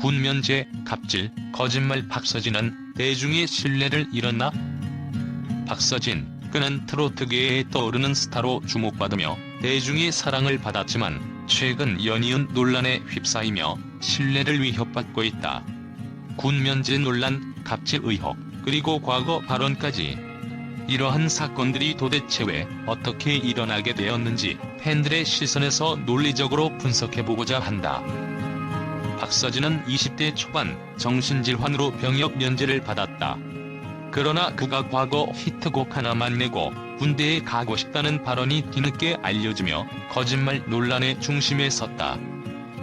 군면제, 갑질, 거짓말. 박서진은 대중의 신뢰를 잃었나? 박서진, 그는 트로트계에 떠오르는 스타로 주목받으며 대중의 사랑을 받았지만 최근 연이은 논란에 휩싸이며 신뢰를 위협받고 있다. 군면제 논란, 갑질 의혹, 그리고 과거 발언까지. 이러한 사건들이 도대체 왜 어떻게 일어나게 되었는지 팬들의 시선에서 논리적으로 분석해보고자 한다. 박서진은 20대 초반 정신질환으로 병역 면제를 받았다. 그러나 그가 과거 히트곡 하나만 내고 군대에 가고 싶다는 발언이 뒤늦게 알려지며 거짓말 논란의 중심에 섰다.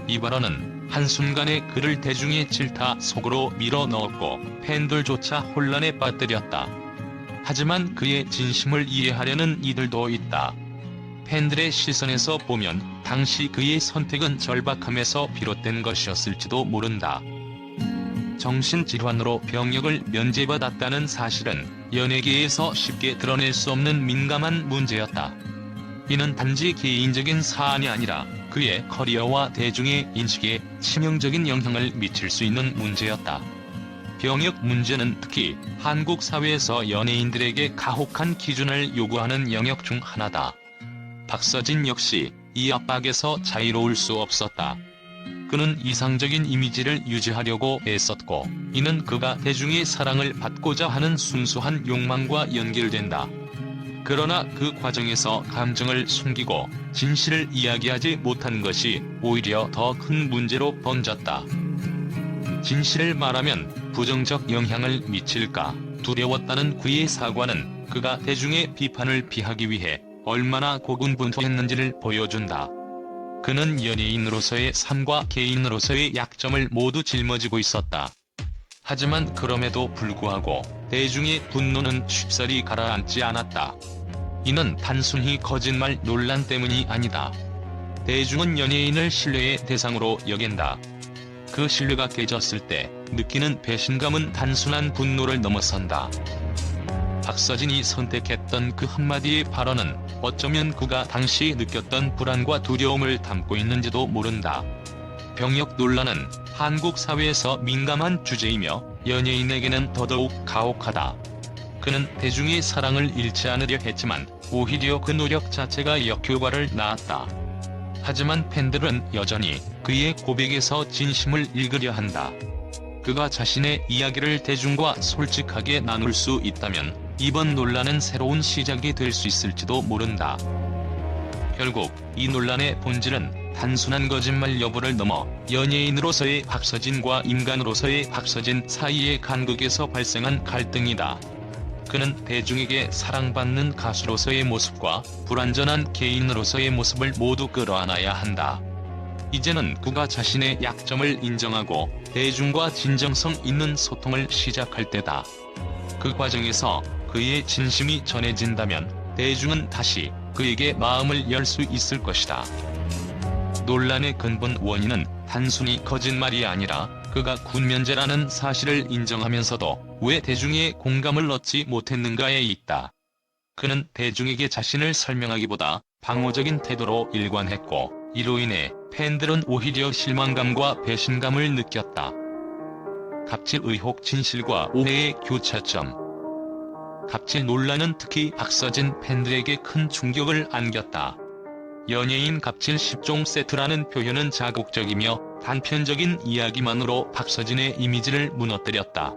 이 발언은 한순간에 그를 대중의 질타 속으로 밀어넣었고 팬들조차 혼란에 빠뜨렸다. 하지만 그의 진심을 이해하려는 이들도 있다. 팬들의 시선에서 보면 당시 그의 선택은 절박함에서 비롯된 것이었을지도 모른다. 정신질환으로 병역을 면제받았다는 사실은 연예계에서 쉽게 드러낼 수 없는 민감한 문제였다. 이는 단지 개인적인 사안이 아니라 그의 커리어와 대중의 인식에 치명적인 영향을 미칠 수 있는 문제였다. 병역 문제는 특히 한국 사회에서 연예인들에게 가혹한 기준을 요구하는 영역 중 하나다. 박서진 역시 이 압박에서 자유로울 수 없었다. 그는 이상적인 이미지를 유지하려고 애썼고 이는 그가 대중의 사랑을 받고자 하는 순수한 욕망과 연결된다. 그러나 그 과정에서 감정을 숨기고 진실을 이야기하지 못한 것이 오히려 더 큰 문제로 번졌다. 진실을 말하면 부정적 영향을 미칠까 두려웠다는 그의 사과는 그가 대중의 비판을 피하기 위해 얼마나 고군분투했는지를 보여준다. 그는 연예인으로서의 삶과 개인으로서의 약점을 모두 짊어지고 있었다. 하지만 그럼에도 불구하고 대중의 분노는 쉽사리 가라앉지 않았다. 이는 단순히 거짓말 논란 때문이 아니다. 대중은 연예인을 신뢰의 대상으로 여긴다. 그 신뢰가 깨졌을 때 느끼는 배신감은 단순한 분노를 넘어선다. 박서진이 선택했던 그 한마디의 발언은 어쩌면 그가 당시 느꼈던 불안과 두려움을 담고 있는지도 모른다. 병역 논란은 한국 사회에서 민감한 주제이며 연예인에게는 더더욱 가혹하다. 그는 대중의 사랑을 잃지 않으려 했지만 오히려 그 노력 자체가 역효과를 낳았다. 하지만 팬들은 여전히 그의 고백에서 진심을 읽으려 한다. 그가 자신의 이야기를 대중과 솔직하게 나눌 수 있다면 이번 논란은 새로운 시작이 될 수 있을지도 모른다. 결국 이 논란의 본질은 단순한 거짓말 여부를 넘어 연예인으로서의 박서진과 인간으로서의 박서진 사이의 간극에서 발생한 갈등이다. 그는 대중에게 사랑받는 가수로서의 모습과 불완전한 개인으로서의 모습을 모두 끌어안아야 한다. 이제는 그가 자신의 약점을 인정하고 대중과 진정성 있는 소통을 시작할 때다. 그 과정에서 그의 진심이 전해진다면 대중은 다시 그에게 마음을 열 수 있을 것이다. 논란의 근본 원인은 단순히 거짓말이 아니라 그가 군면제라는 사실을 인정하면서도 왜 대중의 공감을 얻지 못했는가에 있다. 그는 대중에게 자신을 설명하기보다 방어적인 태도로 일관했고 이로 인해 팬들은 오히려 실망감과 배신감을 느꼈다. 갑질 의혹 진실과 오해의 교차점. 갑질 논란은 특히 박서진 팬들에게 큰 충격을 안겼다. 연예인 갑질 10종 세트라는 표현은 자극적이며 단편적인 이야기만으로 박서진의 이미지를 무너뜨렸다.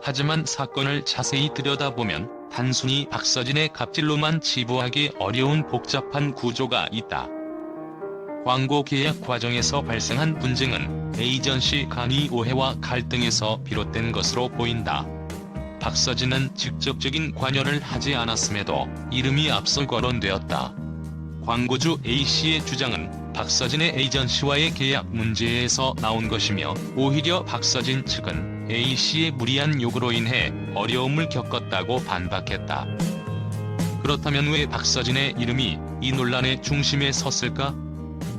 하지만 사건을 자세히 들여다보면 단순히 박서진의 갑질로만 치부하기 어려운 복잡한 구조가 있다. 광고 계약 과정에서 발생한 분쟁은 에이전시 간의 오해와 갈등에서 비롯된 것으로 보인다. 박서진은 직접적인 관여를 하지 않았음에도 이름이 앞서 거론되었다. 광고주 A씨의 주장은 박서진의 에이전시와의 계약 문제에서 나온 것이며 오히려 박서진 측은 A씨의 무리한 요구로 인해 어려움을 겪었다고 반박했다. 그렇다면 왜 박서진의 이름이 이 논란의 중심에 섰을까?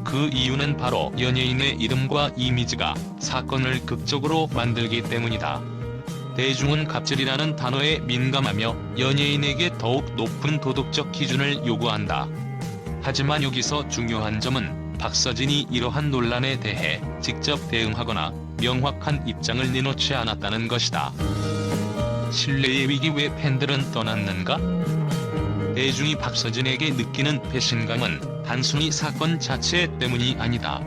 그 이유는 바로 연예인의 이름과 이미지가 사건을 극적으로 만들기 때문이다. 대중은 갑질이라는 단어에 민감하며 연예인에게 더욱 높은 도덕적 기준을 요구한다. 하지만 여기서 중요한 점은 박서진이 이러한 논란에 대해 직접 대응하거나 명확한 입장을 내놓지 않았다는 것이다. 신뢰의 위기 왜 팬들은 떠났는가? 대중이 박서진에게 느끼는 배신감은 단순히 사건 자체 때문이 아니다.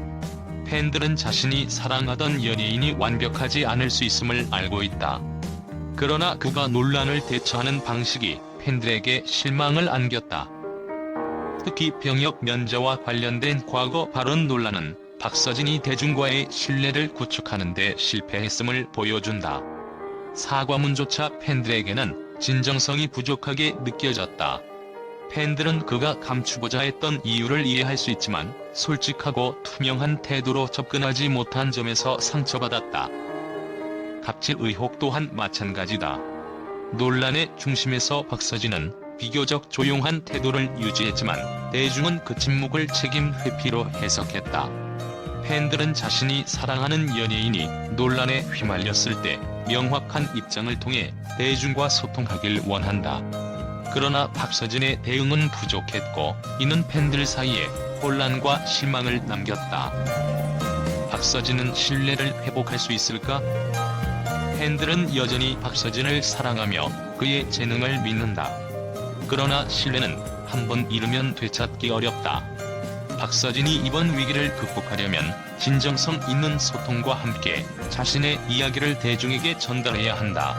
팬들은 자신이 사랑하던 연예인이 완벽하지 않을 수 있음을 알고 있다. 그러나 그가 논란을 대처하는 방식이 팬들에게 실망을 안겼다. 특히 병역 면제와 관련된 과거 발언 논란은 박서진이 대중과의 신뢰를 구축하는 데 실패했음을 보여준다. 사과문조차 팬들에게는 진정성이 부족하게 느껴졌다. 팬들은 그가 감추고자 했던 이유를 이해할 수 있지만 솔직하고 투명한 태도로 접근하지 못한 점에서 상처받았다. 갑질 의혹 또한 마찬가지다. 논란의 중심에서 박서진은 비교적 조용한 태도를 유지했지만 대중은 그 침묵을 책임 회피로 해석했다. 팬들은 자신이 사랑하는 연예인이 논란에 휘말렸을 때 명확한 입장을 통해 대중과 소통하길 원한다. 그러나 박서진의 대응은 부족했고 이는 팬들 사이에 혼란과 실망을 남겼다. 박서진은 신뢰를 회복할 수 있을까? 팬들은 여전히 박서진을 사랑하며 그의 재능을 믿는다. 그러나 신뢰는 한번 잃으면 되찾기 어렵다. 박서진이 이번 위기를 극복하려면 진정성 있는 소통과 함께 자신의 이야기를 대중에게 전달해야 한다.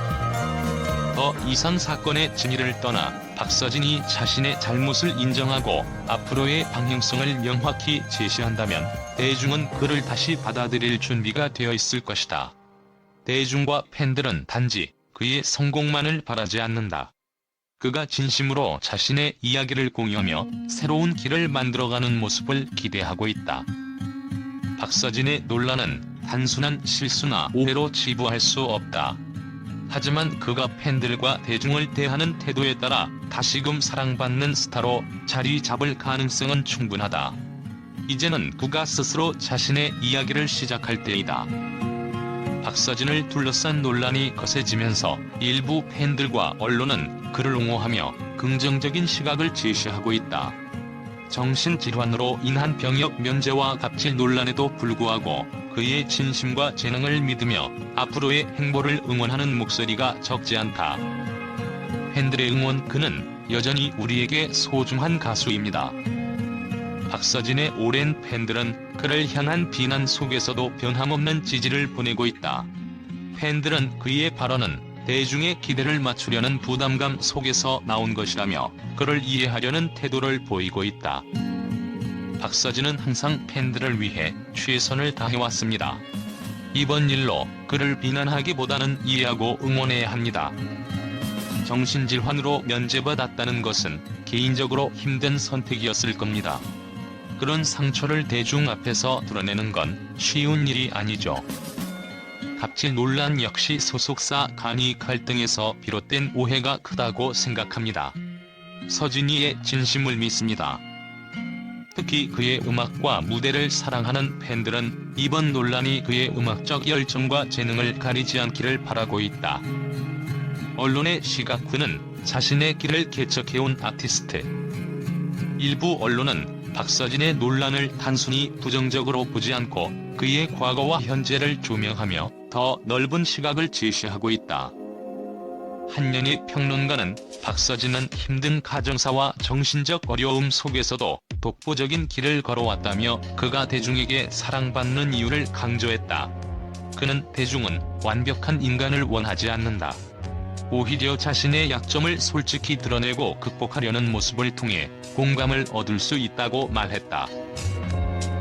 더 이상 사건의 진위를 떠나 박서진이 자신의 잘못을 인정하고 앞으로의 방향성을 명확히 제시한다면 대중은 그를 다시 받아들일 준비가 되어 있을 것이다. 대중과 팬들은 단지 그의 성공만을 바라지 않는다. 그가 진심으로 자신의 이야기를 공유하며 새로운 길을 만들어가는 모습을 기대하고 있다. 박서진의 논란은 단순한 실수나 오해로 치부할 수 없다. 하지만 그가 팬들과 대중을 대하는 태도에 따라 다시금 사랑받는 스타로 자리 잡을 가능성은 충분하다. 이제는 그가 스스로 자신의 이야기를 시작할 때이다. 박서진을 둘러싼 논란이 거세지면서 일부 팬들과 언론은 그를 옹호하며 긍정적인 시각을 제시하고 있다. 정신질환으로 인한 병역 면제와 갑질 논란에도 불구하고 그의 진심과 재능을 믿으며 앞으로의 행보를 응원하는 목소리가 적지 않다. 팬들의 응원 그는 여전히 우리에게 소중한 가수입니다. 박서진의 오랜 팬들은 그를 향한 비난 속에서도 변함없는 지지를 보내고 있다. 팬들은 그의 발언은 대중의 기대를 맞추려는 부담감 속에서 나온 것이라며 그를 이해하려는 태도를 보이고 있다. 박서진은 항상 팬들을 위해 최선을 다해왔습니다. 이번 일로 그를 비난하기보다는 이해하고 응원해야 합니다. 정신질환으로 면제받았다는 것은 개인적으로 힘든 선택이었을 겁니다. 그런 상처를 대중 앞에서 드러내는 건 쉬운 일이 아니죠. 갑질 논란 역시 소속사 간이 갈등에서 비롯된 오해가 크다고 생각합니다. 서진이의 진심을 믿습니다. 특히 그의 음악과 무대를 사랑하는 팬들은 이번 논란이 그의 음악적 열정과 재능을 가리지 않기를 바라고 있다. 언론의 시각 그는 자신의 길을 개척해온 아티스트. 일부 언론은 박서진의 논란을 단순히 부정적으로 보지 않고 그의 과거와 현재를 조명하며 더 넓은 시각을 제시하고 있다. 한연희 평론가는 박서진은 힘든 가정사와 정신적 어려움 속에서도 독보적인 길을 걸어왔다며 그가 대중에게 사랑받는 이유를 강조했다. 그는 대중은 완벽한 인간을 원하지 않는다. 오히려 자신의 약점을 솔직히 드러내고 극복하려는 모습을 통해 공감을 얻을 수 있다고 말했다.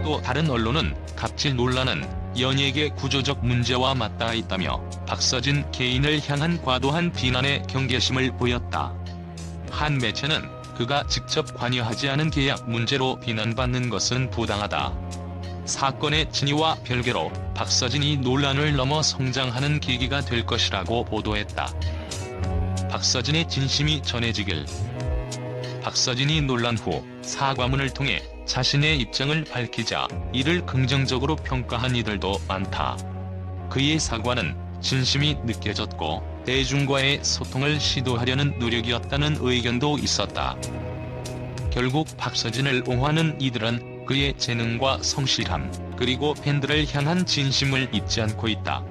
또 다른 언론은 갑질 논란은 연예계 구조적 문제와 맞닿아 있다며 박서진 개인을 향한 과도한 비난에 경계심을 보였다. 한 매체는 그가 직접 관여하지 않은 계약 문제로 비난받는 것은 부당하다. 사건의 진위와 별개로 박서진이 논란을 넘어 성장하는 계기가 될 것이라고 보도했다. 박서진의 진심이 전해지길. 박서진이 논란 후 사과문을 통해 자신의 입장을 밝히자 이를 긍정적으로 평가한 이들도 많다. 그의 사과는 진심이 느껴졌고 대중과의 소통을 시도하려는 노력이었다는 의견도 있었다. 결국 박서진을 옹호하는 이들은 그의 재능과 성실함, 그리고 팬들을 향한 진심을 잊지 않고 있다.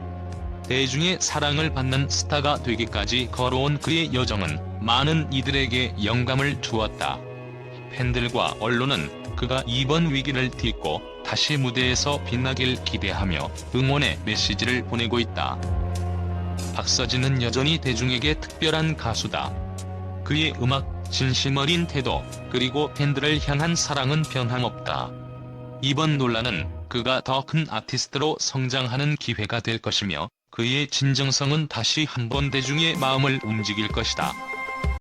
대중의 사랑을 받는 스타가 되기까지 걸어온 그의 여정은 많은 이들에게 영감을 주었다. 팬들과 언론은 그가 이번 위기를 딛고 다시 무대에서 빛나길 기대하며 응원의 메시지를 보내고 있다. 박서진은 여전히 대중에게 특별한 가수다. 그의 음악, 진심 어린 태도, 그리고 팬들을 향한 사랑은 변함없다. 이번 논란은 그가 더 큰 아티스트로 성장하는 기회가 될 것이며, 그의 진정성은 다시 한번 대중의 마음을 움직일 것이다.